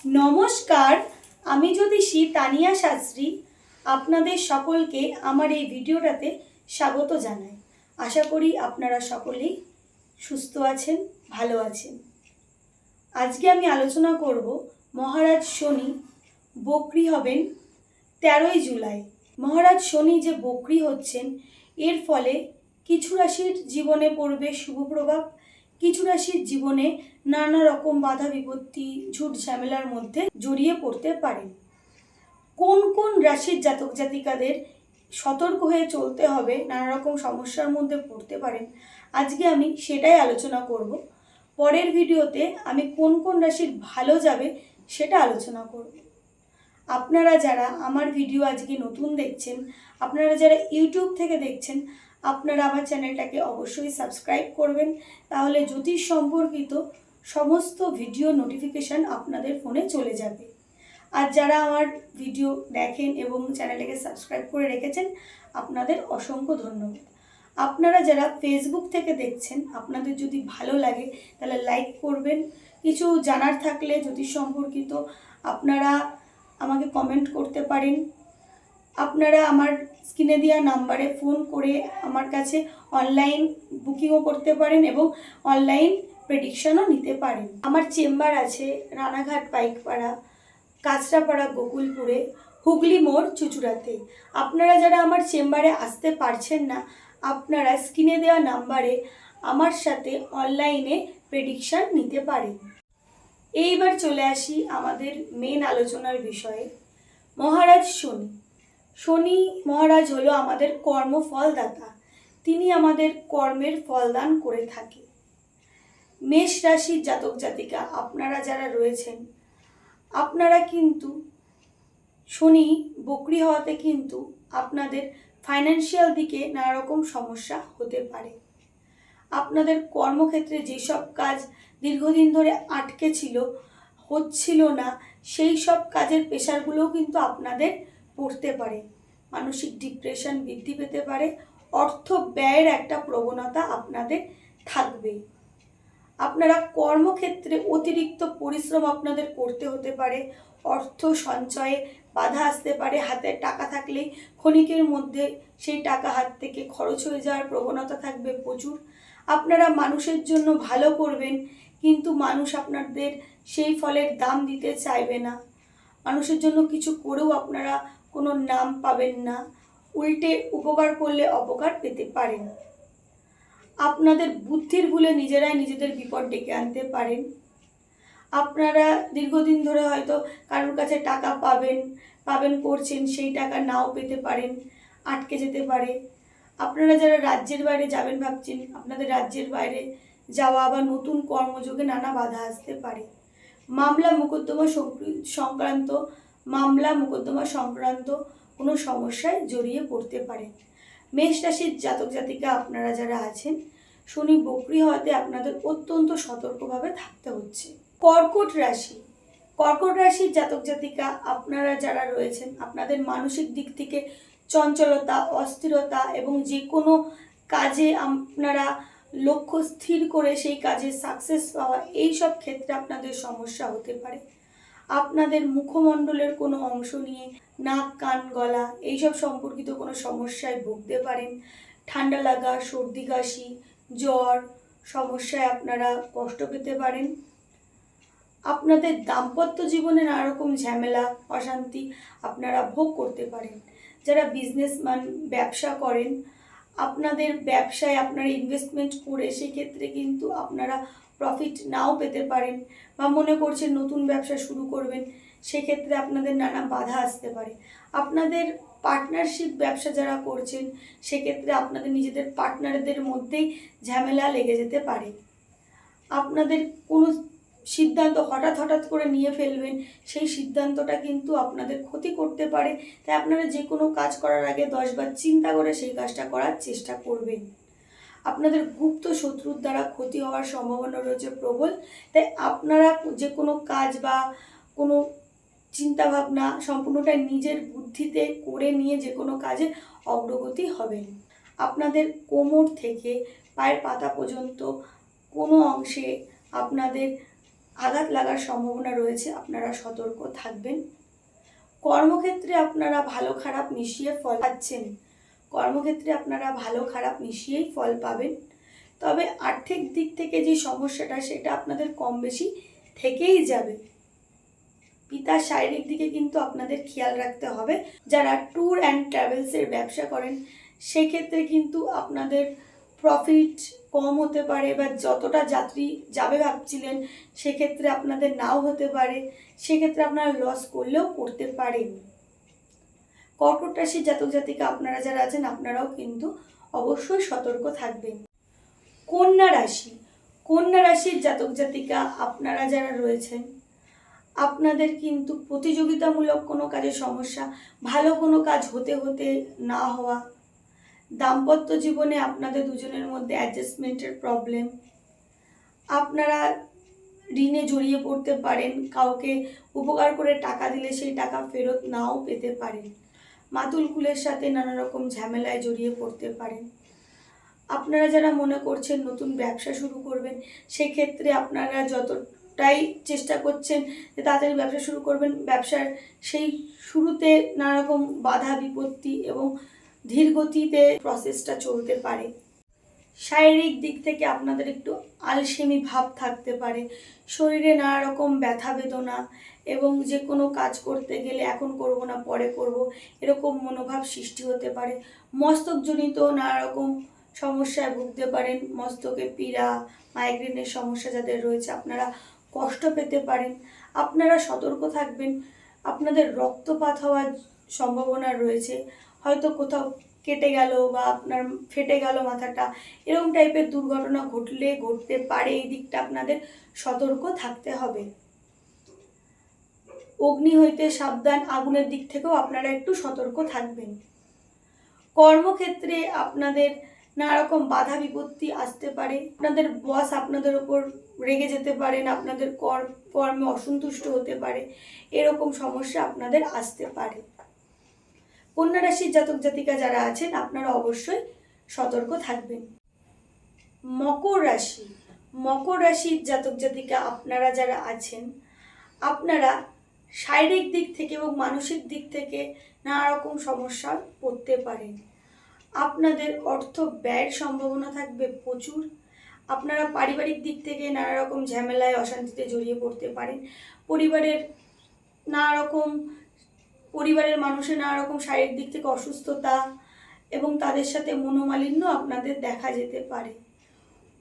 নমস্কার, আমি জ্যোতিষী তানিয়া শাস্ত্রী আপনাদের সকলকে আমার এই ভিডিওটাতে স্বাগত জানাই। আশা করি আপনারা সকলেই সুস্থ আছেন, ভালো আছেন। আজকে আমি আলোচনা করব মহারাজ শনি বক্রী হবেন 13ই জুলাই। মহারাজ শনি যে বক্রী হচ্ছেন এর ফলে কিছু রাশির জীবনে পড়বে শুভ প্রভাব, কিছু রাশির জীবনে নানা রকম বাধা বিপত্তি ঝুট ঝামেলার মধ্যে জড়িয়ে পড়তে পারেন। কোন কোন রাশির জাতক জাতিকাদের সতর্ক হয়ে চলতে হবে, নানা রকম সমস্যার মধ্যে পড়তে পারেন, আজকে আমি সেটাই আলোচনা করব। পরের ভিডিওতে আমি কোন কোন রাশির ভালো যাবে সেটা আলোচনা করব। আপনারা যারা আমার ভিডিও আজকে নতুন দেখছেন, আপনারা যারা ইউটিউব থেকে দেখছেন, আপনারা আমার চ্যানেলটাকে অবশ্যই সাবস্ক্রাইব করবেন, তাহলে জ্যোতিষ সম্পর্কিত সমস্ত ভিডিও নোটিফিকেশান আপনাদের ফোনে চলে যাবে। আর যারা আমার ভিডিও দেখেন এবং চ্যানেলটাকে সাবস্ক্রাইব করে রেখেছেন, আপনাদের অসংখ্য ধন্যবাদ। আপনারা যারা ফেসবুক থেকে দেখছেন, আপনাদের যদি ভালো লাগে তাহলে লাইক করবেন। কিছু জানার থাকলে জ্যোতিষ সম্পর্কিত আপনারা আমাকে কমেন্ট করতে পারেন। আপনারা আমার স্ক্রিনে দেওয়া নাম্বারে ফোন করে আমার কাছে অনলাইন বুকিংও করতে পারেন এবং অনলাইন প্রেডিকশনও নিতে পারেন। আমার চেম্বার আছে রানাঘাট পাইকপাড়া, কাঁচরাপাড়া গোকুলপুরে, হুগলি মোড় চুঁচুড়াতে। আপনারা যারা আমার চেম্বারে আসতে পারছেন না, আপনারা স্ক্রিনে দেওয়া নাম্বারে আমার সাথে অনলাইনে প্রেডিকশন নিতে পারেন। এইবার চলে আসি আমাদের মেন আলোচনার বিষয়ে। মহারাজ শনি। শনি মহারাজ হলো আমাদের কর্মফলদাতা। তিনি আমাদের কর্মের ফলদান করে থাকে। মেষ রাশির জাতক জাতিকা আপনারা যারা রয়েছেন, আপনারা কিন্তু শনি বক্রী হওয়াতে কিন্তু আপনাদের ফাইন্যান্সিয়াল দিকে নানা রকম সমস্যা হতে পারে। আপনাদের কর্মক্ষেত্রে যেসব কাজ দীর্ঘদিন ধরে আটকে ছিল, হচ্ছিল না, সেই সব কাজের প্রেশারগুলোও কিন্তু আপনাদের পড়তে পারে। মানসিক ডিপ্রেশন বৃদ্ধি পেতে পারে। অর্থ ব্যয়ের একটা প্রবণতা আপনাদের থাকবে। আপনারা কর্মক্ষেত্রে অতিরিক্ত পরিশ্রম আপনাদের করতে হতে পারে। অর্থ সঞ্চয়ে বাধা আসতে পারে। হাতে টাকা থাকলেই ক্ষণিকের মধ্যে সেই টাকা হাত থেকে খরচ হয়ে যাওয়ার প্রবণতা থাকবে প্রচুর। আপনারা মানুষের জন্য ভালো করবেন, কিন্তু মানুষ আপনাদের সেই ফলের দাম দিতে চাইবে না। মানুষের জন্য কিছু করেও আপনারা কোনো নাম পাবেন না। উল্টে উপকার করলে অপকার পেতে পারেন। আপনাদের বুদ্ধির ভুলে নিজেরাই নিজেদের বিপদ ডেকে আনতে পারেন। আপনারা দীর্ঘদিন ধরে হয়তো কারোর কাছে টাকা পাবেন করছেন, সেই টাকা নাও পেতে পারেন, আটকে যেতে পারে। আপনারা যারা রাজ্যের বাইরে যাবেন ভাবছেন, আপনাদের রাজ্যের বাইরে যাওয়া বা নতুন কর্মযোগে নানা বাধা আসতে পারে। মামলা মোকদ্দমা সংক্রান্ত কোনো সমস্যায় জড়িয়ে পড়তে পারে। মেষ রাশির জাতক জাতিকা আপনারা যারা আছেন, শনি বক্রী হওয়াতে আপনাদের অত্যন্ত সতর্কভাবে থাকতে হচ্ছে। কর্কট রাশির জাতক জাতিকা আপনারা যারা রয়েছেন, আপনাদের মানসিক দিক থেকে চঞ্চলতা, অস্থিরতা এবং যে কোনো কাজে আপনারা লক্ষ্য স্থির করে সেই কাজে সাকসেস পাওয়া, এই সব ক্ষেত্রে আপনাদের সমস্যা হতে পারে। আপনাদের মুখমণ্ডলের কোনো অংশ নিয়ে নাক, কান, গলা এইসব সম্পর্কিত কোনো সমস্যায় ভুগতে পারেন। ঠান্ডা লাগা, সর্দি কাশি, জ্বর সমস্যায় আপনারা কষ্ট পেতে পারেন। আপনাদের দাম্পত্য জীবনে নানা রকম ঝামেলা, অশান্তি আপনারা ভোগ করতে পারেন। যারা বিজনেসম্যান, ব্যবসা করেন, আপনাদের ব্যবসায় আপনারা ইনভেস্টমেন্ট করে সেক্ষেত্রে কিন্তু আপনারা প্রফিট নাও পেতে পারেন, বা মনে করছেন নতুন ব্যবসা শুরু করবেন, সেক্ষেত্রে আপনাদের নানা বাধা আসতে পারে। আপনাদের পার্টনারশিপ ব্যবসা যারা করছেন, সেক্ষেত্রে আপনাদের নিজেদের পার্টনারদের মধ্যেই ঝামেলা লেগে যেতে পারে। আপনাদের কোনো সিদ্ধান্ত হঠাৎ করে নিয়ে ফেলবেন, সেই সিদ্ধান্তটা কিন্তু আপনাদের ক্ষতি করতে পারে। তাই আপনারা যে কোনো কাজ করার আগে 10 বার চিন্তা করে সেই কাজটা করার চেষ্টা করবেন। আপনাদের গুপ্ত শত্রুর দ্বারা ক্ষতি হওয়ার সম্ভাবনা রয়েছে প্রবল। তাই আপনারা যে কোনো কাজ বা কোনো চিন্তাভাবনা সম্পূর্ণটাই নিজের বুদ্ধিতে করে নিয়ে যে কোনো কাজে অগ্রগতি হবেন। আপনাদের কোমর থেকে পায়ের পাতা পর্যন্ত কোনো অংশে আপনাদের আঘাত লাগার সম্ভাবনা রয়েছে, আপনারা সতর্ক থাকবেন। কর্মক্ষেত্রে আপনারা ভালো খারাপ মিশিয়ে ফল পাচ্ছেন, কর্মক্ষেত্রে আপনারা ভালো খারাপ মিশিয়েই ফল পাবেন। তবে আর্থিক দিক থেকে যে সমস্যাটা সেটা আপনাদের কম বেশি থেকেই যাবে। পিতার শারীরিক দিকে কিন্তু আপনাদের খেয়াল রাখতে হবে। যারা ট্যুর অ্যান্ড ট্রাভেলসের ব্যবসা করেন সেক্ষেত্রে কিন্তু আপনাদের প্রফিট কম হতে পারে, বা যতটা যাত্রী যাবে ভাবছিলেন সেক্ষেত্রে আপনাদের নাও হতে পারে, সেক্ষেত্রে আপনারা লস করলেও করতে পারেন। কর্কট রাশির জাতক জাতিকা আপনারা যারা আছেন আপনারাও কিন্তু অবশ্যই সতর্ক থাকবেন। কন্যা রাশি, কন্যা রাশির জাতক জাতিকা আপনারা যারা রয়েছেন আপনাদের কিন্তু প্রতিযোগিতামূলক কোনো কাজের সমস্যা, ভালো কোনো কাজ হতে হতে না হওয়া, দাম্পত্য জীবনে আপনাদের দুজনের মধ্যে অ্যাডজাস্টমেন্টের প্রবলেম, আপনারা ঋণে জড়িয়ে পড়তে পারেন, কাউকে উপকার করে টাকা দিলে সেই টাকা ফেরত নাও পেতে পারেন, মাতুল কুলের সাথে নানা রকম ঝামেলায় জড়িয়ে পড়তে পারেন। আপনারা যারা মনে করছেন নতুন ব্যবসা শুরু করবেন সেক্ষেত্রে আপনারা যতটাই চেষ্টা করছেন যে তাড়াতাড়ি ব্যবসা শুরু করবেন, ব্যবসার সেই শুরুতে নানা রকম বাধা বিপত্তি এবং ধীর গতিতে প্রসেসটা চলতে পারে। শারীরিক দিক থেকে আপনাদের একটু আলসেমি ভাব থাকতে পারে, শরীরে নানা রকম ব্যথা বেদনা এবং যে কোনো কাজ করতে গেলে এখন করব না পরে করব এরকম মনোভাব সৃষ্টি হতে পারে। মস্তকজনিত নানা রকম সমস্যায় ভুগতে পারেন, মস্তকে পীড়া, মাইগ্রেনের সমস্যা যাদের রয়েছে আপনারা কষ্ট পেতে পারেন। আপনারা সতর্ক থাকবেন, আপনাদের রক্তপাত হওয়ার সম্ভাবনা রয়েছে, হয়তো কোথাও কেটে গেল বা আপনার ফেটে গেল মাথাটা, এরকম টাইপের দুর্ঘটনা ঘটতে পারে। এই দিকটা আপনাদের সতর্ক থাকতে হবে। অগ্নি হইতে সাবধান, আগুনের দিক থেকেও আপনারা একটু সতর্ক থাকবেন। কর্মক্ষেত্রে আপনাদের নানা রকম বাধা বিপত্তি আসতে পারে, আপনাদের বস আপনাদের ওপর রেগে যেতে পারেন, আপনাদের কর্মে অসন্তুষ্ট হতে পারে, এরকম সমস্যা আপনাদের আসতে পারে। কন্যা রাশির জাতক জাতিকা যারা আছেন আপনারা অবশ্যই সতর্ক থাকবেন। মকর রাশি, মকর রাশির জাতক জাতিকা আপনারা যারা আছেন আপনারা শারীরিক দিক থেকে এবং মানসিক দিক থেকে নানা রকম সমস্যা পড়তে পারেন। আপনাদের অর্থ ব্যয়ের সম্ভাবনা থাকবে প্রচুর। আপনারা পারিবারিক দিক থেকে নানা রকম ঝামেলায় অশান্তিতে জড়িয়ে পড়তে পারেন। পরিবারের মানুষের নানা রকম শারীরিক দিক থেকে অসুস্থতা এবং তাদের সাথে মনোমালিন্য আপনাদের দেখা যেতে পারে।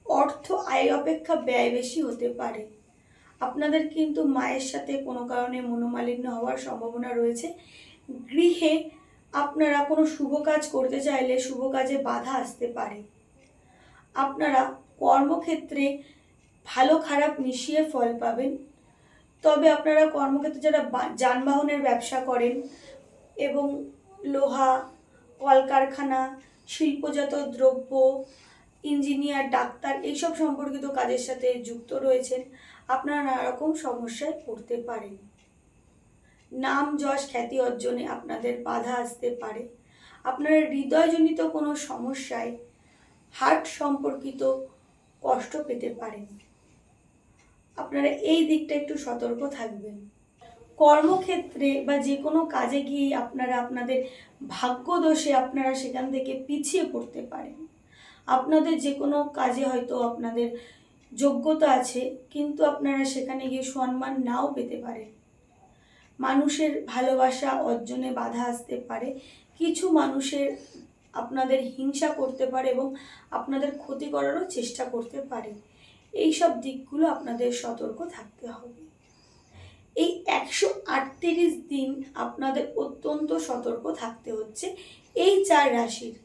অর্থ আয় অপেক্ষা ব্যয় বেশি হতে পারে। আপনাদের কিন্তু মায়ের সাথে কোনো কারণে মনোমালিন্য হওয়ার সম্ভাবনা রয়েছে। গৃহে আপনারা কোনো শুভ কাজ করতে চাইলে শুভ কাজে বাধা আসতে পারে। আপনারা কর্মক্ষেত্রে ভালো খারাপ মিশিয়ে ফল পাবেন। তবে আপনারা কর্মক্ষেত্রে যারা যানবাহনের ব্যবসা করেন এবং লোহা, কলকারখানা, শিল্পজাত দ্রব্য, ইঞ্জিনিয়ার, ডাক্তার এইসব সম্পর্কিত কাজের সাথে যুক্ত রয়েছেন আপনারা নানা রকম সমস্যায় পড়তে পারেন। নাম যশ খ্যাতি অর্জনে আপনাদের বাধা আসতে পারে। আপনারা হৃদয়জনিত কোনো সমস্যায় হার্ট সম্পর্কিত কষ্ট পেতে পারেন। আপনারা এই দিকটা একটু সতর্ক থাকবেন। কর্মক্ষেত্রে বা যে কোনো কাজে গিয়ে আপনারা আপনাদের ভাগ্যদোষে আপনারা সেখান থেকে পিছিয়ে পড়তে পারেন। আপনাদের যে কোনো কাজে হয়তো আপনাদের যোগ্যতা আছে কিন্তু আপনারা সেখানে গিয়ে সম্মান নাও পেতে পারেন। মানুষের ভালোবাসা অর্জনে বাধা আসতে পারে। কিছু মানুষের আপনাদের হিংসা করতে পারে এবং আপনাদের ক্ষতি করারও চেষ্টা করতে পারে। এই সব দিকগুলো আপনাদের সতর্ক থাকতে হবে। এই 138 দিন আপনাদের অত্যন্ত সতর্ক থাকতে হচ্ছে এই 4 রাশির।